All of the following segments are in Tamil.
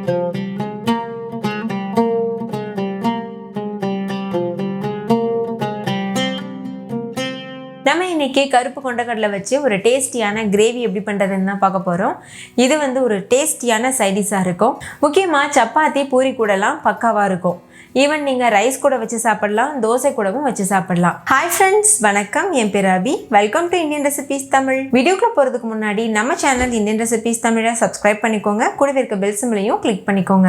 நம்ம இன்னைக்கு கருப்பு கொண்டக்கடலை வச்சு ஒரு டேஸ்டியான கிரேவி எப்படி பண்ணுறதுன்னு தான் பார்க்க போகிறோம். இது ஒரு டேஸ்டியான சைடிஷாக இருக்கும். முக்கியமாக சப்பாத்தி பூரி கூடலாம் பக்காவாக இருக்கும். ஈவன் நீங்கள் ரைஸ் கூட வச்சு சாப்பிடலாம், தோசை கூடவும் வச்சு சாப்பிடலாம். ஹாய் ஃப்ரெண்ட்ஸ், வணக்கம். என் பேர் Abhi. Welcome to Indian recipes Tamil. வீடியோக்குள்ள போகிறதுக்கு முன்னாடி நம்ம சேனல் இந்தியன் ரெசிபீஸ் தமிழை சப்ஸ்கிரைப் பண்ணிக்கோங்க. கூடவே இருக்க பெல் சிம்பிளையும் கிளிக் பண்ணிக்கோங்க.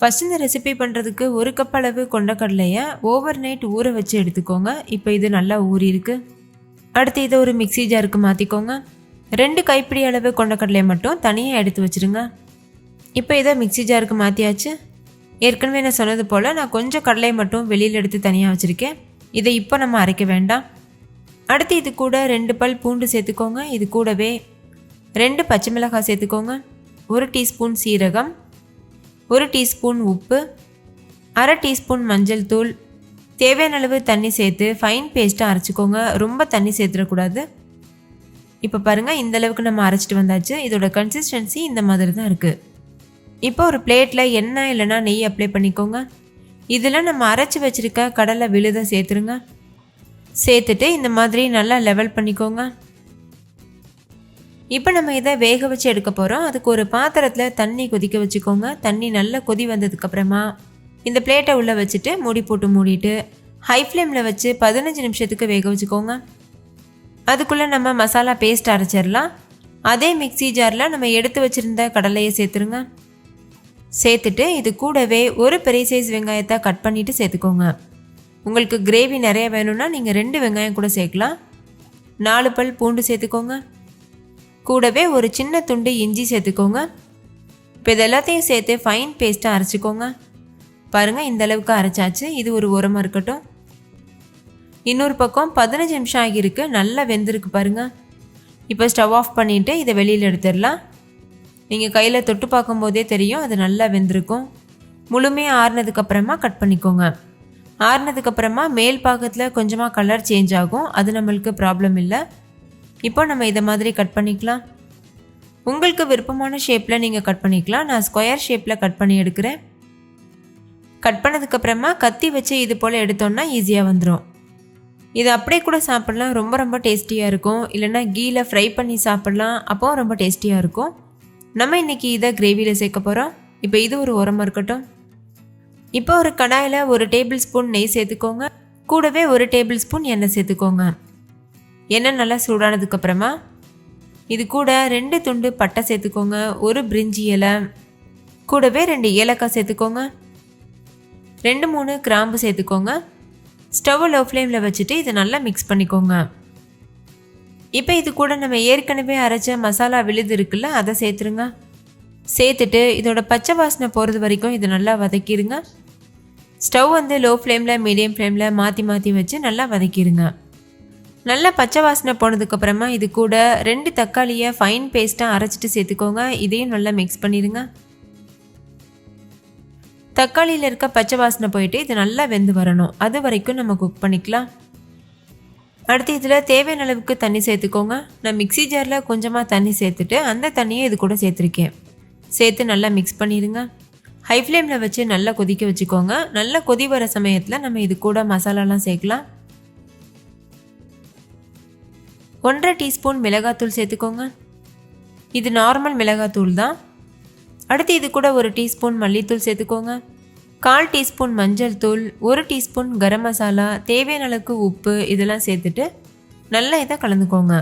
ஃபஸ்ட் இந்த ரெசிபி பண்ணுறதுக்கு 1 கப் அளவு கொண்டக்கடலையை ஓவர் நைட் ஊற வச்சு எடுத்துக்கோங்க. இப்போ இது நல்லா ஊறி இருக்கு. அடுத்து இதை ஒரு மிக்சி ஜாருக்கு மாற்றிக்கோங்க. 2 கைப்பிடி அளவு கொண்டக்கடலையை மட்டும் தனியாக எடுத்து வச்சுருங்க. இப்போ இதை மிக்சி ஜாருக்கு மாற்றியாச்சு. ஏற்கனவே நான் சொன்னது போல் நான் கொஞ்சம் கடலையை மட்டும் வெளியில் எடுத்து தனியாக வச்சுருக்கேன். இதை இப்போ நம்ம அரைக்க வேண்டாம். அடுத்து இது கூட 2 பல் பூண்டு சேர்த்துக்கோங்க. இது கூடவே 2 பச்சை மிளகாய் சேர்த்துக்கோங்க. 1 டீஸ்பூன் சீரகம், 1 டீஸ்பூன் உப்பு, அரை டீஸ்பூன் மஞ்சள் தூள், தேவையான அளவு தண்ணி சேர்த்து ஃபைன் பேஸ்ட்டாக அரைச்சிக்கோங்க. ரொம்ப தண்ணி சேர்த்துடக்கூடாது. இப்போ பாருங்கள், இந்த அளவுக்கு நம்ம அரைச்சிட்டு வந்தாச்சு. இதோட கன்சிஸ்டன்சி இந்த மாதிரி தான் இருக்குது. இப்போ ஒரு பிளேட்டில் எண்ணெய் இல்லைனா நெய் அப்ளை பண்ணிக்கோங்க. இதில் நம்ம அரைச்சி வச்சுருக்க கடலை விழுதை சேர்த்துருங்க. சேர்த்துட்டு இந்த மாதிரி நல்லா லெவல் பண்ணிக்கோங்க. இப்போ நம்ம இதை வேக வச்சு எடுக்க போகிறோம். அதுக்கு ஒரு பாத்திரத்தில் தண்ணி கொதிக்க வச்சுக்கோங்க. தண்ணி நல்லா கொதி வந்ததுக்கப்புறமா இந்த பிளேட்டை உள்ளே வச்சுட்டு மூடி போட்டு மூடிட்டு ஹை ஃப்ளேமில் வச்சு 15 நிமிஷத்துக்கு வேக வச்சுக்கோங்க. அதுக்குள்ளே நம்ம மசாலா பேஸ்ட் அரைச்சிடலாம். அதே மிக்சி ஜாரில் நம்ம எடுத்து வச்சுருந்த கடலையை சேர்த்துருங்க. சேர்த்துட்டு இது கூடவே ஒரு பெரிய சைஸ் வெங்காயத்தை கட் பண்ணிவிட்டு சேர்த்துக்கோங்க. உங்களுக்கு கிரேவி நிறைய வேணும்னா நீங்கள் 2 வெங்காயம் கூட சேர்க்கலாம். 4 பல் பூண்டு சேர்த்துக்கோங்க. கூடவே ஒரு சின்ன துண்டு இஞ்சி சேர்த்துக்கோங்க. இப்போ இது எல்லாத்தையும் சேர்த்து ஃபைன் பேஸ்ட்டாக அரைச்சிக்கோங்க. பாருங்கள், இந்த அளவுக்கு அரைச்சாச்சு. இது ஒரு ஓரமாக இருக்கட்டும். இன்னொரு பக்கம் 15 நிமிஷம் ஆகியிருக்கு. நல்லா வெந்திருக்கு பாருங்கள். இப்போ ஸ்டவ் ஆஃப் பண்ணிவிட்டு இதை வெளியில் எடுத்துடலாம். நீங்கள் கையில் தொட்டு பார்க்கும்போதே தெரியும் அது நல்லா வெந்திருக்கும். முழுமையாக ஆறுனதுக்கப்புறமா கட் பண்ணிக்கோங்க. ஆறுனதுக்கப்புறமா மேல் பாகத்தில் கொஞ்சமாக கலர் சேஞ்ச் ஆகும். அது நம்மளுக்கு ப்ராப்ளம் இல்லை. இப்போ நம்ம இதை மாதிரி கட் பண்ணிக்கலாம். உங்களுக்கு விருப்பமான ஷேப்பில் நீங்கள் கட் பண்ணிக்கலாம். நான் ஸ்கொயர் ஷேப்பில் கட் பண்ணி எடுக்கிறேன். கட் பண்ணதுக்கப்புறமா கத்தி வச்சு இது போல் எடுத்தோன்னா ஈஸியாக வந்துடும். இதை அப்படியே கூட சாப்பிட்லாம். ரொம்ப ரொம்ப டேஸ்டியாக இருக்கும். இல்லைன்னா கீயில் ஃப்ரை பண்ணி சாப்பிட்லாம். அப்போ ரொம்ப டேஸ்டியாக இருக்கும். நம்ம இன்றைக்கி இதை கிரேவியில் சேர்க்க போகிறோம். இப்போ இது ஒரு உரமாக இருக்கட்டும். இப்போ ஒரு கடாயில் 1 டேபிள் ஸ்பூன் நெய் சேர்த்துக்கோங்க. கூடவே 1 டேபிள் ஸ்பூன் எண்ணெய் சேர்த்துக்கோங்க. எண்ணெய் நல்லா சூடானதுக்கப்புறமா இது கூட 2 துண்டு பட்டை சேர்த்துக்கோங்க. 1 பிரிஞ்சி இலை, கூடவே 2 ஏலக்காய் சேர்த்துக்கோங்க. 2-3 கிராம்பு சேர்த்துக்கோங்க. ஸ்டவ் லோ ஃப்ளேமில் வச்சுட்டு இதை நல்லா மிக்ஸ் பண்ணிக்கோங்க. இப்போ இது கூட நம்ம ஏற்கனவே அரைச்ச மசாலா விழுது இருக்குல்ல, அதை சேர்த்துருங்க. சேர்த்துட்டு இதோட பச்சை வாசனை போகிறது வரைக்கும் இதை நல்லா வதக்கிடுங்க. ஸ்டவ் லோ ஃப்ளேமில் மீடியம் ஃப்ளேமில் மாற்றி மாற்றி வச்சு நல்லா வதக்கிடுங்க. நல்லா பச்சை வாசனை போனதுக்கப்புறமா இது கூட 2 தக்காளியை ஃபைன் பேஸ்ட்டாக அரைச்சிட்டு சேர்த்துக்கோங்க. இதையும் நல்லா மிக்ஸ் பண்ணிடுங்க. தக்காளியில் இருக்க பச்சை வாசனை போயிட்டு இது நல்லா வெந்து வரணும். அது வரைக்கும் நம்ம குக் பண்ணிக்கலாம். அடுத்து இதில் தேவையான அளவுக்கு தண்ணி சேர்த்துக்கோங்க. நான் மிக்சி ஜாரில் கொஞ்சமாக தண்ணி சேர்த்துட்டு அந்த தண்ணியை இது கூட சேர்த்துருக்கேன். சேர்த்து நல்லா மிக்ஸ் பண்ணிடுங்க. ஹை ஃப்ளேமில் வச்சு நல்லா கொதிக்க வச்சுக்கோங்க. நல்லா கொதி வர சமயத்தில் நம்ம இது கூட மசாலாலாம் சேர்க்கலாம். 1/2 டீஸ்பூன் மிளகாத்தூள் சேர்த்துக்கோங்க. இது நார்மல் மிளகாத்தூள் தான். அடுத்து இது கூட 1 டீஸ்பூன் மல்லித்தூள் சேர்த்துக்கோங்க. 1/4 டீஸ்பூன் மஞ்சள் தூள், 1 டீஸ்பூன் கரம் மசாலா, தேவையான அளவுக்கு உப்பு இதெல்லாம் சேர்த்துட்டு நல்லா இதை கலந்துக்கோங்க.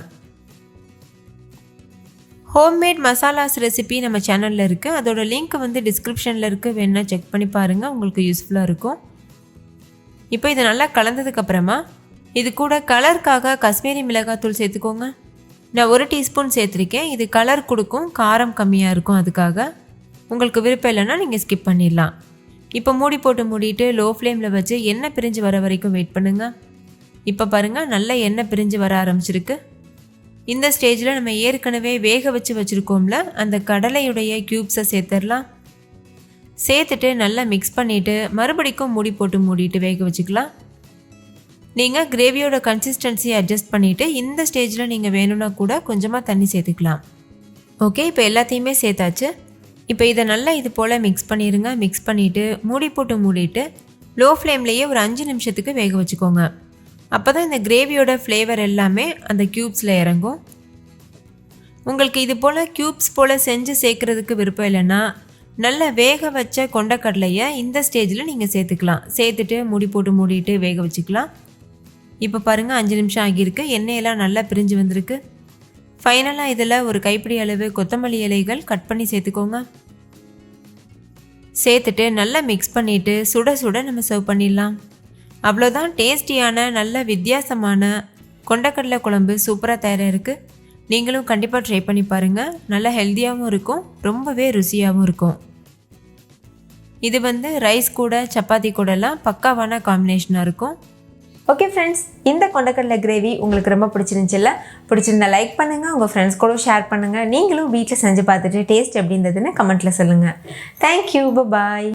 ஹோம்மேட் மசாலாஸ் ரெசிபி நம்ம சேனலில் இருக்குது. அதோட லிங்க் டிஸ்கிரிப்ஷனில் இருக்குது. வேணால் செக் பண்ணி பாருங்கள், உங்களுக்கு யூஸ்ஃபுல்லாக இருக்கும். இப்போ இதை நல்லா கலந்ததுக்கப்புறமா இது கூட கலருக்காக காஷ்மீரி மிளகாத்தூள் சேர்த்துக்கோங்க. நான் 1 டீஸ்பூன் சேர்த்துருக்கேன். இது கலர் கொடுக்கும், காரம் கம்மியாக இருக்கும். அதுக்காக உங்களுக்கு விருப்பம் இல்லைன்னா நீங்கள் ஸ்கிப் பண்ணிடலாம். இப்போ மூடி போட்டு மூடிட்டு லோ ஃப்ளேமில் வச்சு எண்ணெய் பிரிஞ்சு வர வரைக்கும் வெயிட் பண்ணுங்கள். இப்போ பாருங்கள், நல்லா எண்ணெய் பிரிஞ்சு வர ஆரம்பிச்சிருக்கு. இந்த ஸ்டேஜில் நம்ம ஏற்கனவே வேக வச்சு வச்சுருக்கோம்ல, அந்த கடலையுடைய க்யூப்ஸை சேர்த்துடலாம். சேர்த்துட்டு நல்லா மிக்ஸ் பண்ணிவிட்டு மறுபடிக்கும் மூடி போட்டு மூடிட்டு வேக வச்சுக்கலாம். நீங்கள் கிரேவியோட கன்சிஸ்டன்சியை அட்ஜஸ்ட் பண்ணிவிட்டு இந்த ஸ்டேஜில் நீங்கள் வேணும்னா கூட கொஞ்சமாக தண்ணி சேர்த்துக்கலாம். ஓகே, இப்போ எல்லாத்தையுமே சேர்த்தாச்சு. இப்போ இதை நல்லா இது போல் மிக்ஸ் பண்ணிடுங்க. மிக்ஸ் பண்ணிவிட்டு மூடிட்டு லோ ஃப்ளேம்லேயே ஒரு 5 நிமிஷத்துக்கு வேக வச்சுக்கோங்க. அப்போ தான் இந்த கிரேவியோட ஃப்ளேவர் எல்லாமே அந்த க்யூப்ஸில் இறங்கும். உங்களுக்கு இது போல் க்யூப்ஸ் போல் செஞ்சு சேர்க்குறதுக்கு விருப்பம் இல்லைன்னா நல்லா வேக வச்ச கொண்டக்கடலையை இந்த ஸ்டேஜில் நீங்கள் சேர்த்துக்கலாம். சேர்த்துட்டு மூடிட்டு வேக வச்சுக்கலாம். இப்போ பாருங்கள் 5 நிமிஷம் ஆகியிருக்கு. எண்ணெயெல்லாம் நல்லா பிரிஞ்சு வந்திருக்கு. ஃபைனலாக இதில் ஒரு கைப்பிடி அளவு கொத்தமல்லி இலைகள் கட் பண்ணி சேர்த்துக்கோங்க. சேர்த்துட்டு நல்லா மிக்ஸ் பண்ணிவிட்டு சுட சுட நம்ம சர்வ் பண்ணிடலாம். அவ்வளோதான், டேஸ்டியான நல்ல வித்தியாசமான கொண்டக்கடலை குழம்பு சூப்பராக தயாராக இருக்குது. நீங்களும் கண்டிப்பாக ட்ரை பண்ணி பாருங்கள். நல்லா ஹெல்த்தியாகவும் இருக்கும், ரொம்பவே ருசியாகவும் இருக்கும். இது ரைஸ் கூட சப்பாத்தி கூடலாம் பக்காவான காம்பினேஷனாக இருக்கும். ஓகே ஃப்ரெண்ட்ஸ், இந்த கொண்டக்கடலை கிரேவி உங்களுக்கு ரொம்ப பிடிச்சிருந்துச்சுல்ல? பிடிச்சிருந்தா லைக் பண்ணுங்கள், உங்கள் ஃப்ரெண்ட்ஸ் கூட ஷேர் பண்ணுங்கள். நீங்களும் வீட்டில் செஞ்சு பார்த்துட்டு டேஸ்ட் எப்படி இருந்ததுன்னு கமெண்ட்டில் சொல்லுங்கள். தேங்க்யூ, பாய்.